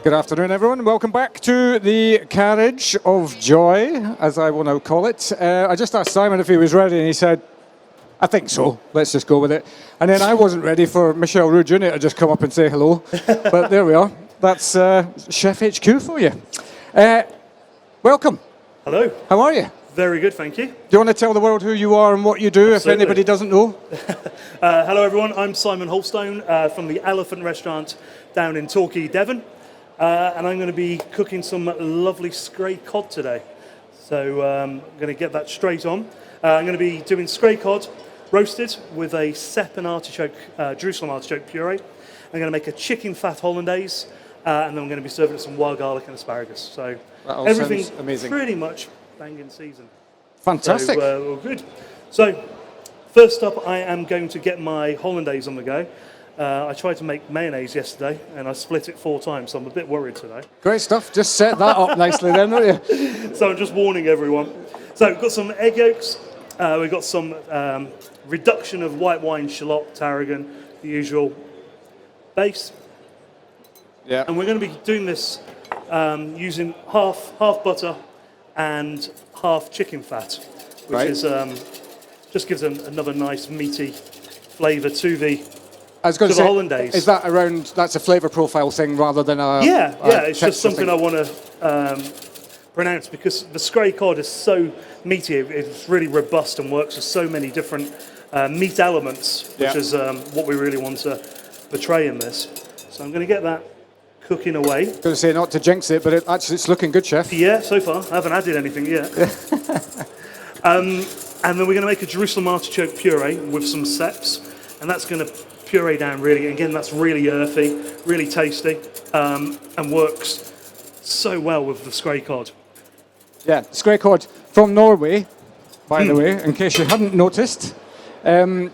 Good afternoon, everyone. Welcome back to the Carriage of Joy, as I will now call it. I just asked Simon if he was ready, and he said, I think so. Let's just go with it. And then I wasn't ready for Michelle Roux Jr. to just come up and say hello. But there we are. That's Chef HQ for you. Welcome. Hello. How are you? Very good, thank you. Do you want to tell the world who you are and what you do, Absolutely. if anybody doesn't know? Hello, everyone. I'm Simon Hulstone from the Elephant Restaurant down in Torquay, Devon. And I'm going to be cooking some lovely Skrei Cod today. So I'm going to get that straight on. I'm going to be doing Skrei Cod roasted with a Sepp and artichoke, Jerusalem artichoke puree. I'm going to make a chicken fat hollandaise, and then I'm going to be serving it some wild garlic and asparagus. So everything's pretty much banging season. Fantastic. So all good. So first up, I am going to get my hollandaise on the go. I tried to make mayonnaise yesterday, and I split it 4 times, so I'm a bit worried today. Great stuff. Just set that up nicely then, don't you? So I'm just warning everyone. So we've got some egg yolks. We've got some reduction of white wine, shallot, tarragon, the usual base. Yeah. And we're going to be doing this using half butter and half chicken fat, which is just gives another nice meaty flavour to the hollandaise. Is that around? That's a flavour profile thing rather than a it's just something I want to pronounce because the Skrei Cod is so meaty. It's really robust and works with so many different meat elements, which is what we really want to portray in this. So I'm going to get that cooking away. I was going to say not to jinx it, but it's looking good, Chef. Yeah, so far. I haven't added anything yet. And then we're going to make a Jerusalem artichoke puree with some Sepps, and that's going to puree down really. Again, that's really earthy, really tasty, and works so well with the Skrei Cod. Yeah, Skrei Cod from Norway, by the way, in case you hadn't noticed. So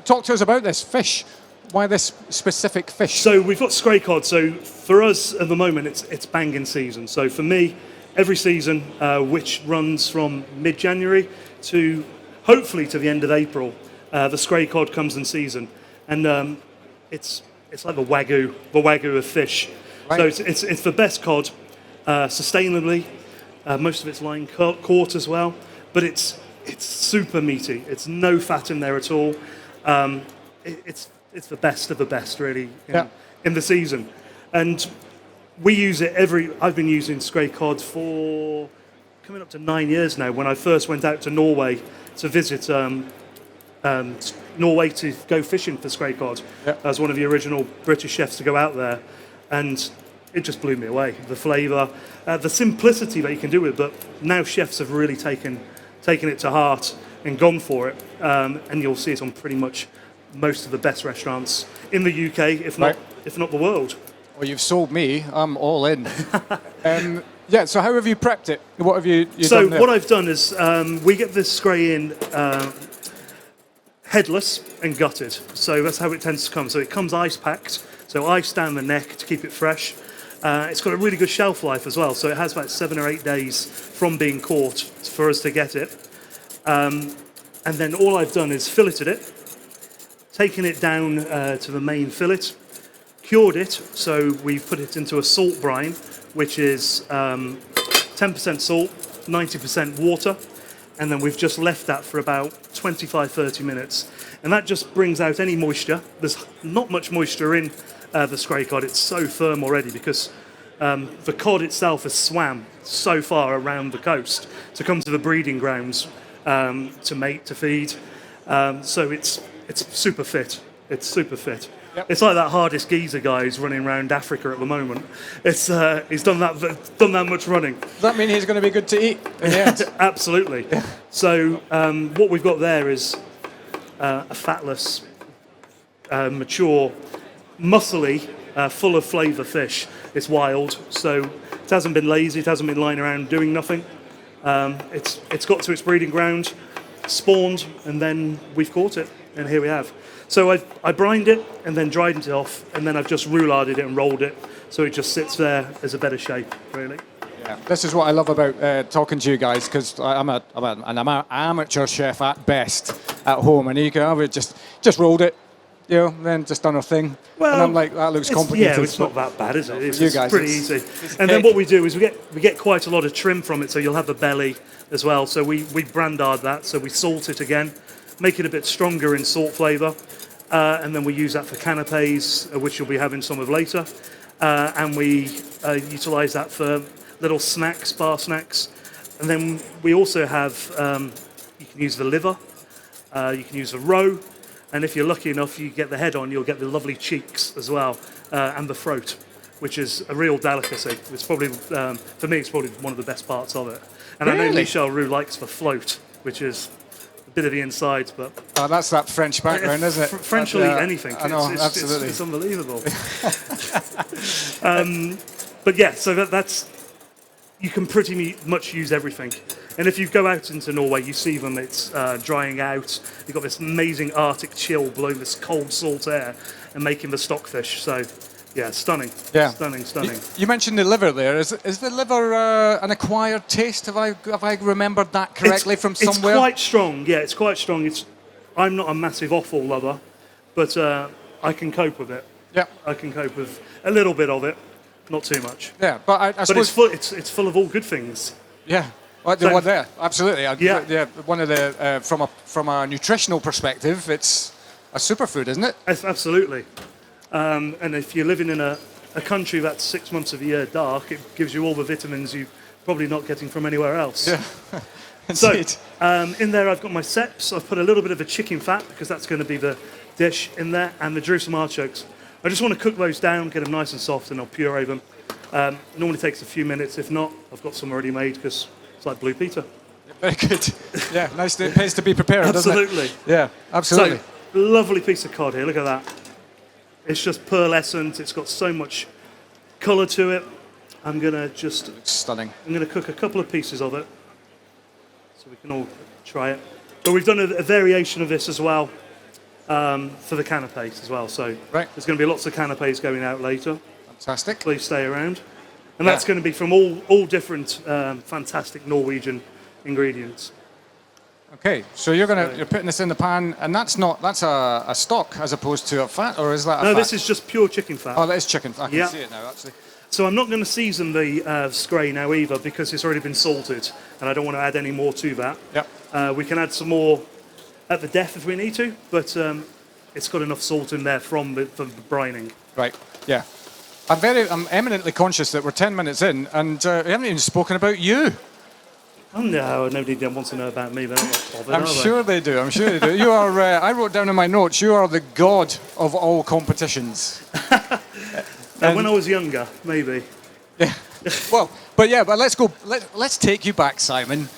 talk to us about this fish. Why this specific fish? So we've got Skrei Cod. So for us at the moment, it's banging season. So for me, every season, which runs from mid-January to hopefully to the end of April, the Skrei Cod comes in season, and it's like the wagyu of fish. Right. So it's the best cod, sustainably. Most of it's line caught as well, but it's super meaty. It's no fat in there at all. It's the best of the best, really, in the season. And we use it I've been using Skrei Cod for coming up to 9 years now. When I first went out to Norway to visit Norway to go fishing for Skrei Cod. I was one of the original British chefs to go out there, and it just blew me away. The flavour, the simplicity that you can do it, but now chefs have really taken it to heart and gone for it, and you'll see it on pretty much most of the best restaurants in the UK, if not the world. Well, you've sold me. I'm all in. So how have you prepped it? What have you done there? So what I've done is we get this Skrei in headless and gutted. So that's how it tends to come. So it comes ice packed, so ice down the neck to keep it fresh. It's got a really good shelf life as well, so it has about 7 or 8 days from being caught for us to get it. And then all I've done is filleted it, taken it down to the main fillet, cured it, so we've put it into a salt brine, which is 10% salt, 90% water, and then we've just left that for about 25-30 minutes. And that just brings out any moisture. There's not much moisture in the Skrei Cod. It's so firm already because the cod itself has swam so far around the coast to come to the breeding grounds to mate, to feed. So it's super fit. It's super fit. Yep. It's like that hardest geezer guy who's running around Africa at the moment. He's done that much running. Does that mean he's going to be good to eat in the end? Absolutely. Yeah. So what we've got there is a fatless, mature, muscly, full of flavour fish. It's wild, so it hasn't been lazy. It hasn't been lying around doing nothing. It's got to its breeding ground, spawned, and then we've caught it, and here we have. So I brined it and then dried it off, and then I've just roularded it and rolled it, so it just sits there as a better shape, really. Yeah. This is what I love about talking to you guys, because I'm an amateur chef at best at home, and I just rolled it, you know, then just done our thing. Well, and I'm like, that looks complicated. Yeah, it's not that bad, is it? It's, You it's guys, pretty it's- easy. And then what we do is we get quite a lot of trim from it, so you'll have the belly as well. So we brandard that, so we salt it again, make it a bit stronger in salt flavour, and then we use that for canapes, which you'll be having some of later, and we utilise that for little snacks, bar snacks, and then we also have you can use the liver, you can use the roe. And if you're lucky enough, you get the head on, you'll get the lovely cheeks as well, and the throat, which is a real delicacy. It's probably, for me, it's probably one of the best parts of it. And I know Really? Michel Roux likes the float, which is a bit of the insides, but Oh, that's that French background, isn't it? French will eat anything. I know, it's absolutely. It's unbelievable. But yeah, so that's, you can pretty much use everything. And if you go out into Norway, you see them, it's drying out. You've got this amazing Arctic chill blowing this cold salt air and making the stockfish. So, yeah, stunning. Yeah. Stunning. You mentioned the liver there. Is the liver an acquired taste? Have I remembered that correctly from somewhere? It's quite strong. Yeah, it's quite strong. I'm not a massive offal lover, but I can cope with it. Yeah. I can cope with a little bit of it, not too much. Yeah, but I But suppose... it's full of all good things. Yeah. Well, the So- one there, absolutely. Yeah. One of the from a nutritional perspective, it's a superfood, isn't it? Absolutely. And if you're living in a country that's 6 months of the year dark, it gives you all the vitamins you're probably not getting from anywhere else. Yeah. So Indeed. in there I've got my seps. I've put a little bit of a chicken fat because that's going to be the dish in there, and the Jerusalem artichokes. I just want to cook those down, get them nice and soft, and I'll puree them. Normally takes a few minutes. If not, I've got some already made because it's like Blue Peter. Very good. Yeah, nice. It pays to be prepared, doesn't it? Absolutely. Yeah, absolutely. So, lovely piece of cod here. Look at that. It's just pearlescent. It's got so much colour to it. I'm gonna Stunning. cook a couple of pieces of it, so we can all try it. But we've done a variation of this as well for the canapes as well. So Right. there's going to be lots of canapes going out later. Fantastic. Please stay around. And that's going to be from all different fantastic Norwegian ingredients. Okay, so you're putting this in the pan, and that's a stock as opposed to a fat, or is that a No, fat? this is just pure chicken fat. Oh, that is chicken. I can Yeah. see it now, actually. So I'm not going to season the Skrei now either because it's already been salted, and I don't want to add any more to that. Yep. We can add some more at the death if we need to, but it's got enough salt in there from the brining. Right. Yeah. I'm eminently conscious that we're 10 minutes in, and we haven't even spoken about you. Oh no, nobody wants to know about me. They're not bothered, I'm are they? sure they do. I'm sure they do. You are. I wrote down in my notes. You are the god of all competitions. When I was younger, maybe. Yeah. Well, but let's go. Let's take you back, Simon.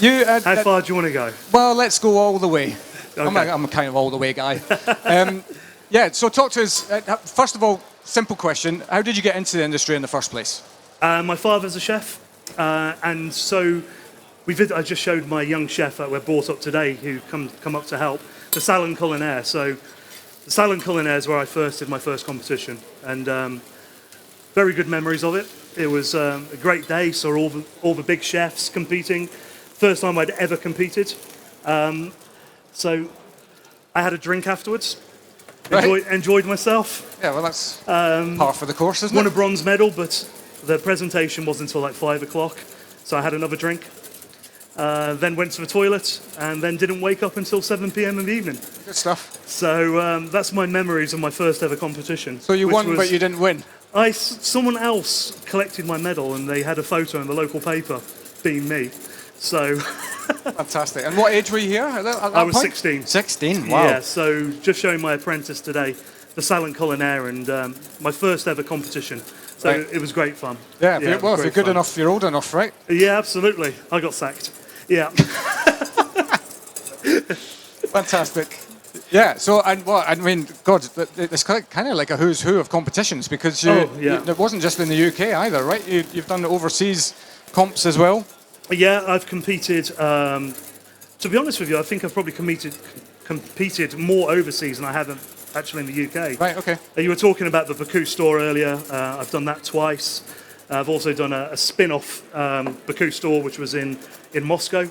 You. How far do you want to go? Well, let's go all the way. Okay. I'm a kind of all the way guy. Yeah. So talk to us. First of all, simple question: how did you get into the industry in the first place? My father's a chef, and so I just showed my young chef that we're brought up today, who come up to help, the Salon Culinaire. So the Salon Culinaire is where I first did my first competition, and very good memories of it. It was a great day. Saw all the big chefs competing. First time I'd ever competed. So I had a drink afterwards. Right. Enjoyed myself. Yeah. Well, that's par for the course, isn't Won it? a bronze medal, but the presentation wasn't until like 5 o'clock. So I had another drink. Then went to the toilet and then didn't wake up until 7 p.m. in the evening. Good stuff. So that's my memories of my first ever competition. So you which won, was- but you didn't win. Someone else collected my medal and they had a photo in the local paper, being me. So Fantastic. And what age were you here at that I was point? 16. 16. Wow. Yeah, so just showing my apprentice today, the Salon Culinaire, and my first ever competition. So Right. it was great fun. Yeah. If you're great good fun. enough, you're old enough, right? Yeah, absolutely. I got sacked. Yeah. Fantastic. Yeah. So, and what I mean, God, it's kind of like a who's who of competitions because it wasn't just in the UK either, right? You've done overseas comps as well. Yeah, I've competed. To be honest with you, I think I've probably competed more overseas than I have actually in the UK. Right. Okay. You were talking about the Baku store earlier. I've done that twice. I've also done a spin-off Baku store, which was in Moscow,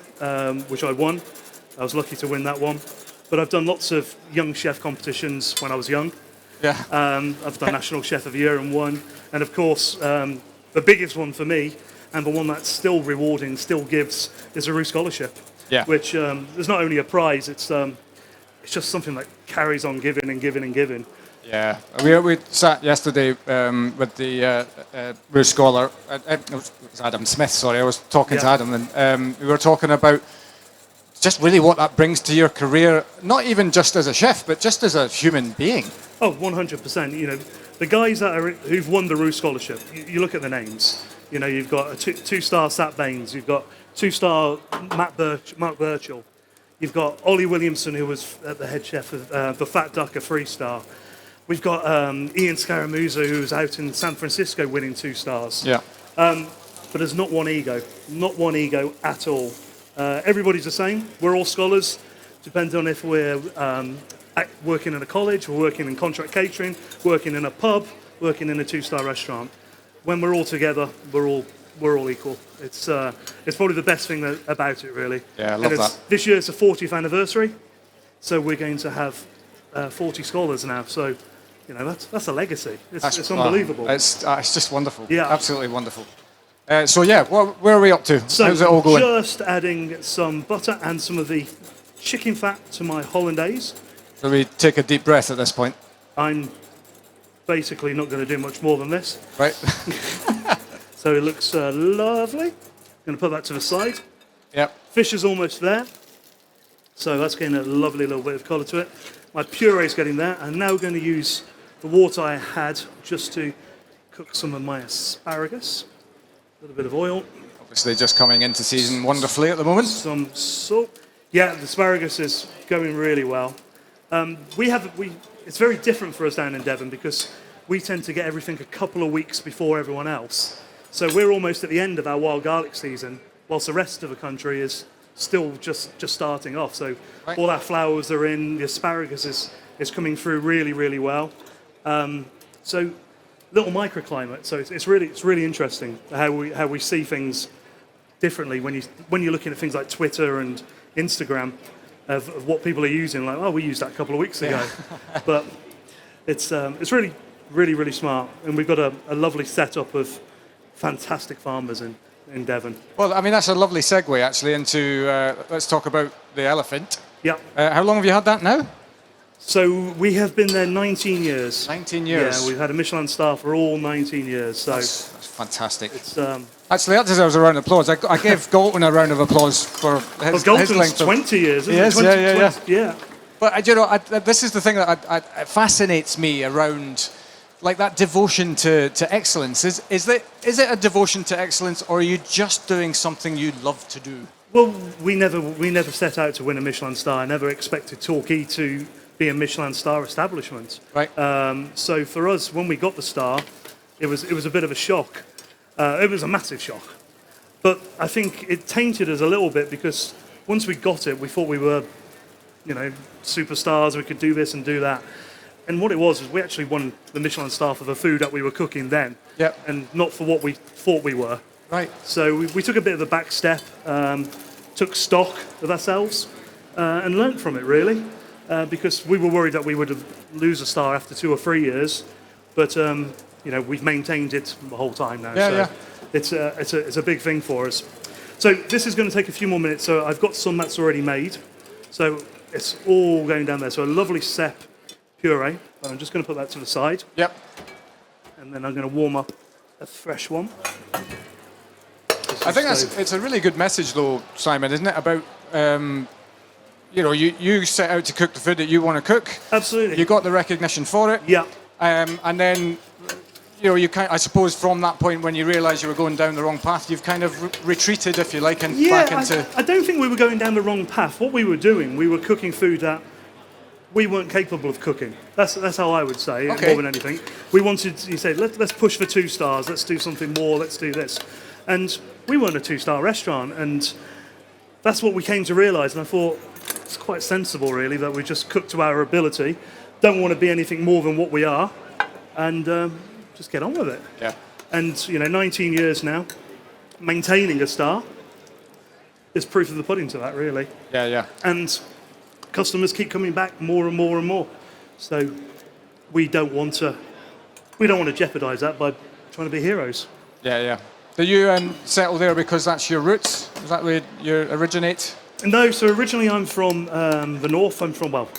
which I won. I was lucky to win that one. but I've done lots of young chef competitions when I was young. Yeah. I've done National Chef of the Year and won. And of course, the biggest one for me, and the one that's still rewarding, still gives, is a Roux Scholarship. Yeah. Which is not only a prize, it's just something that carries on giving and giving and giving. Yeah, we sat yesterday with the Roux Scholar. It was Adam Smith. Sorry, I was talking to Adam, and we were talking about just really what that brings to your career. Not even just as a chef, but just as a human being. Oh, 100%. You know, the guys who've won the Roux Scholarship. You look at the names. You know, you've got a two-star Sat Baines. You've got two-star Mark Burchell. You've got Ollie Williamson, who was the head chef of the Fat Duck, a 3-star. We've got Ian Scaramuza, who's out in San Francisco winning 2 stars. Yeah. But there's not one ego at all. Everybody's the same. We're all scholars. Depends on if we're working in a college, we're working in contract catering, working in a pub, working in a 2-star restaurant. When we're all together, we're all equal. It's probably the best thing about it, really. Yeah, I love that. This year it's the 40th anniversary, so we're going to have 40 scholars now. So, you know, that's a legacy. It's unbelievable. It's just wonderful. Yeah, absolutely wonderful. So yeah, where are we up to? So how's it all going? Just adding some butter and some of the chicken fat to my hollandaise. So we take a deep breath at this point. I'm basically not going to do much more than this. Right. So it looks lovely. Going to put that to the side. Yep. Fish is almost there. So that's getting a lovely little bit of colour to it. My puree is getting there. I'm now going to use the water I had just to cook some of my asparagus. A little bit of oil. Obviously just coming into season wonderfully at the moment. Some salt. Yeah, the asparagus is going really well. It's very different for us down in Devon because we tend to get everything a couple of weeks before everyone else. So we're almost at the end of our wild garlic season, whilst the rest of the country is still just starting off. So all our flowers are in, the asparagus is coming through really, really well. So little microclimate. So it's really interesting how we see things differently when you're looking at things like Twitter and Instagram of what people are using. Like, oh, we used that a couple of weeks ago, but it's really, really, really smart. And we've got a lovely setup of fantastic farmers in Devon. Well, I mean, that's a lovely segue actually into let's talk about the elephant. Yeah. How long have you had that now? So we have been there 19 years. 19 years. Yeah, we've had a Michelin star for all 19 years. So that's fantastic. It's actually, that deserves a round of applause. I gave Galton a round of applause for his length. 20 years, isn't yes, it? Yeah. But you know, this is the thing that it fascinates me around, like that devotion to excellence. Is it a devotion to excellence, or are you just doing something you love to do? Well, we never set out to win a Michelin star. I never expected Torquay to be a Michelin star establishment. Right. So for us, when we got the star, it was a bit of a shock. It was a massive shock. But I think it tainted us a little bit because once we got it, we thought we were, you know, superstars. We could do this and do that. And what it was is we actually won the Michelin star for the food that we were cooking then, and not for what we thought we were. Right. So we took a bit of a back step, took stock of ourselves, and learnt from it really, because we were worried that we would lose a star after 2 or 3 years, but you know, we've maintained it the whole time now. It's a big thing for us. So this is going to take a few more minutes. So I've got some that's already made, so it's all going down there. So a lovely cep puree. I'm just going to put that to the side. Yep. And then I'm going to warm up a fresh one. I think it's a really good message, though, Simon, isn't it? About you know, you set out to cook the food that you want to cook. Absolutely. You got the recognition for it. Yeah. And then, you know, I suppose from that point when you realised you were going down the wrong path, you've kind of retreated, if you like, and back into. I don't think we were going down the wrong path. What we were doing, we were cooking food that we weren't capable of cooking. That's how I would say, more than anything. We wanted, you said, let's push for 2 stars, let's do something more, let's do this. And we weren't a 2-star restaurant, and that's what we came to realise. And I thought, it's quite sensible, really, that we just cook to our ability, don't want to be anything more than what we are, and just get on with it. Yeah. And, you know, 19 years now, maintaining a star is proof of the pudding to that, really. Yeah. And customers keep coming back more and more and more. So we don't want to jeopardise that by trying to be heroes. Yeah, yeah. Do you settle there because that's your roots? Is that where you originate? No, so originally I'm from the north. I'm from, well,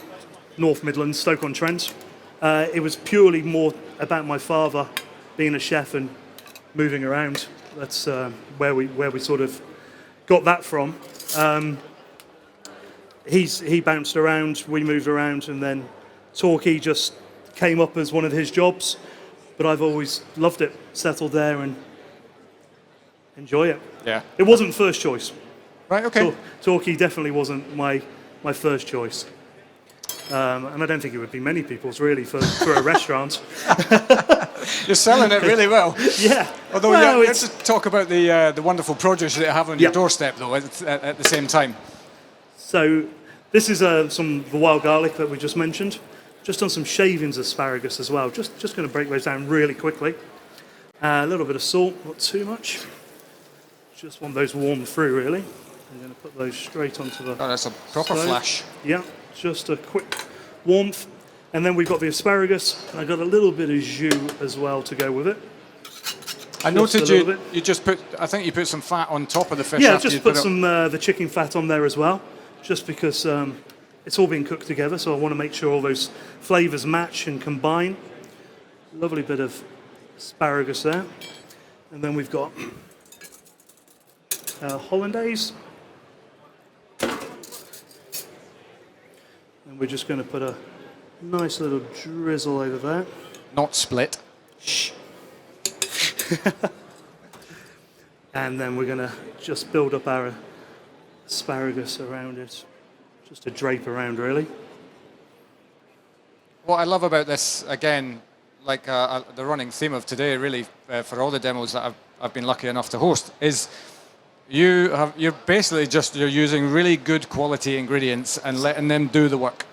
North Midlands, Stoke-on-Trent. It was purely more about my father being a chef and moving around. That's where we sort of got that from. He bounced around, we moved around, and then Torquay just came up as one of his jobs. But I've always loved it, settled there and enjoy it. Yeah. It wasn't first choice. Right, okay. Torquay definitely wasn't my first choice. And I don't think it would be many people's really for a restaurant. You're selling it really well. Yeah. Although well, you have to talk about the wonderful produce that you have on your Yeah. doorstep, though, at the same time. So this is some of the wild garlic that we just mentioned. Just done some shavings of asparagus as well. Just going to break those down really quickly. A little bit of salt, not too much. Just want those warm through, really. I'm going to put those straight onto the Oh, that's a proper stove. flash. Yeah, just a quick warmth. And then we've got the asparagus. I got a little bit of jus as well to go with it. I Just noted a little bit. you just put, I think you put some fat on top of the fish Yeah, after you just put it. some the chicken fat on there as well, just because it's all been cooked together. So I want to make sure all those flavours match and combine. Lovely bit of asparagus there, and then we've got hollandaise, and we're just going to put a nice little drizzle over there. Not split. Shh. And then we're going to just build up our asparagus around it, just to drape around, really. What I love about this, again, like the running theme of today, really, for all the demos that I've been lucky enough to host, is you're basically you're using really good quality ingredients and letting them do the work.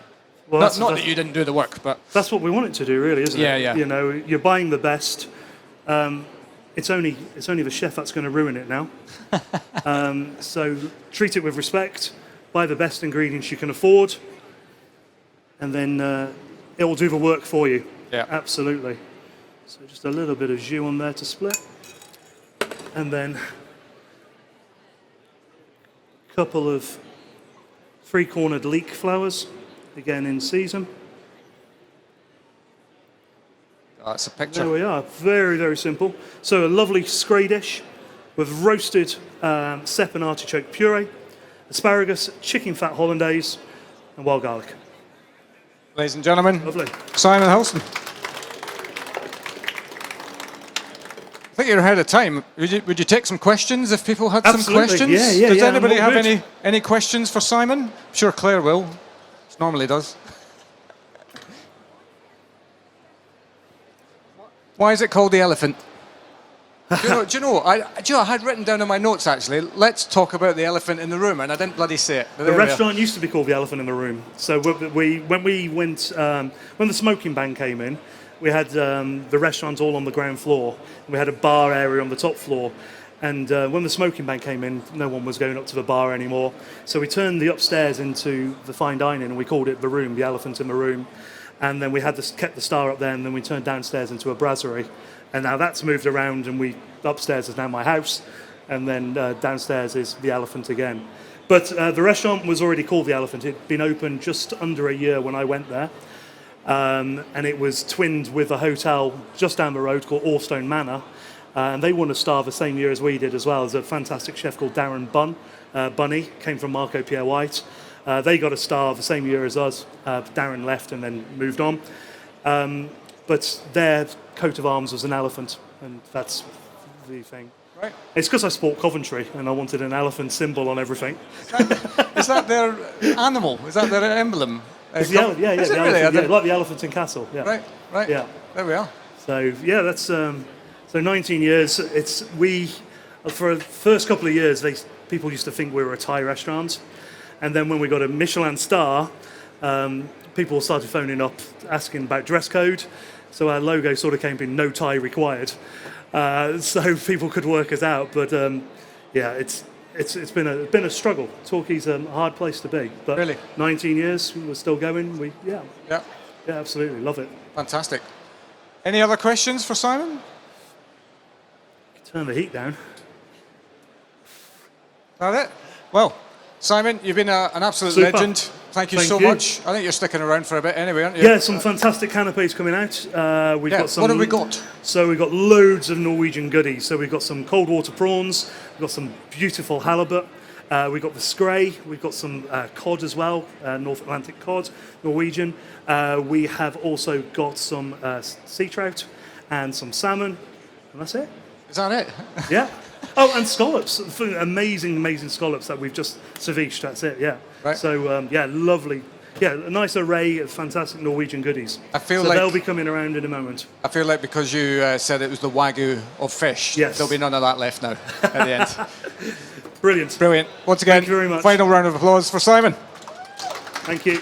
Well, Not that you didn't do the work, but that's what we want it to do, really, isn't Yeah, it? yeah. You know, you're buying the best. It's only the chef that's going to ruin it now. So treat it with respect. Buy the best ingredients you can afford, and then it will do the work for you. Yeah. Absolutely. So just a little bit of jus on there to split, and then a couple of three-cornered leek flowers, again in season. that's a picture. There we are. Very, very simple. So a lovely Skrei dish with roasted cep and artichoke puree, asparagus, chicken fat hollandaise, and wild garlic. Ladies and gentlemen, Lovely. Simon Hulstone. I think you're ahead of time. Would you take some questions if people had some Absolutely. questions? Yeah, Does yeah, anybody I'm all have good. any questions for Simon? I'm sure Claire will. She normally does. Why is it called the elephant? Do you know, I had written down in my notes, actually, let's talk about the elephant in the room, and I didn't bloody say it. But The there we are. restaurant used to be called the Elephant in the Room. So when the smoking ban came in, we had the restaurant all on the ground floor. We had a bar area on the top floor. And when the smoking ban came in, no one was going up to the bar anymore. So we turned the upstairs into the fine dining, and we called it the room, the Elephant in the Room. And then we kept the star up there, and then we turned downstairs into a brasserie. And now that's moved around, and upstairs is now my house, and then downstairs is the Elephant again. But the restaurant was already called the Elephant. It'd been open just under a year when I went there. And it was twinned with a hotel just down the road called Hulstone Manor. And they won a star the same year as we did as well. There's a fantastic chef called Darren Bunny, came from Marco Pierre White. They got a star the same year as us. Darren left and then moved on. But their coat of arms was an elephant, and that's the thing. Right. It's because I sport Coventry, and I wanted an elephant symbol on everything. Is that their animal? Is that their emblem? It's the Is it the really? elephant, yeah, like the elephant in Castle. Yeah. Right. Yeah. There we are. So yeah, that's so 19 years. For the first couple of years, people used to think we were a Thai restaurant, and then when we got a Michelin star, people started phoning up asking about dress code. So our logo sort of came in "No tie required," so people could work us out. But yeah, it's been a struggle. Torquay's a hard place to be, but Really? 19 years, we're still going. Yeah. Yeah, absolutely love it. Fantastic. Any other questions for Simon? Turn the heat down. That it? Well, Simon, you've been an absolute Super. legend. Thank you so much. I think you're sticking around for a bit anyway, aren't you? Yeah, some fantastic canapes coming out. We've got some. What have we got? So we've got loads of Norwegian goodies. So we've got some cold water prawns. We've got some beautiful halibut. We've got the Skrei. We've got some cod as well, North Atlantic cod, Norwegian. We have also got some sea trout and some salmon, and that's it. Is that it? Yeah. Oh, and scallops. Amazing scallops that we've just ceviche. That's it, yeah. Right. So, lovely. Yeah, a nice array of fantastic Norwegian goodies. I feel so like they'll be coming around in a moment. I feel like because you said it was the Wagyu of fish, Yes. there'll be none of that left now at the end. Brilliant. Brilliant. Once again, Thank you very much. final round of applause for Simon. Thank you.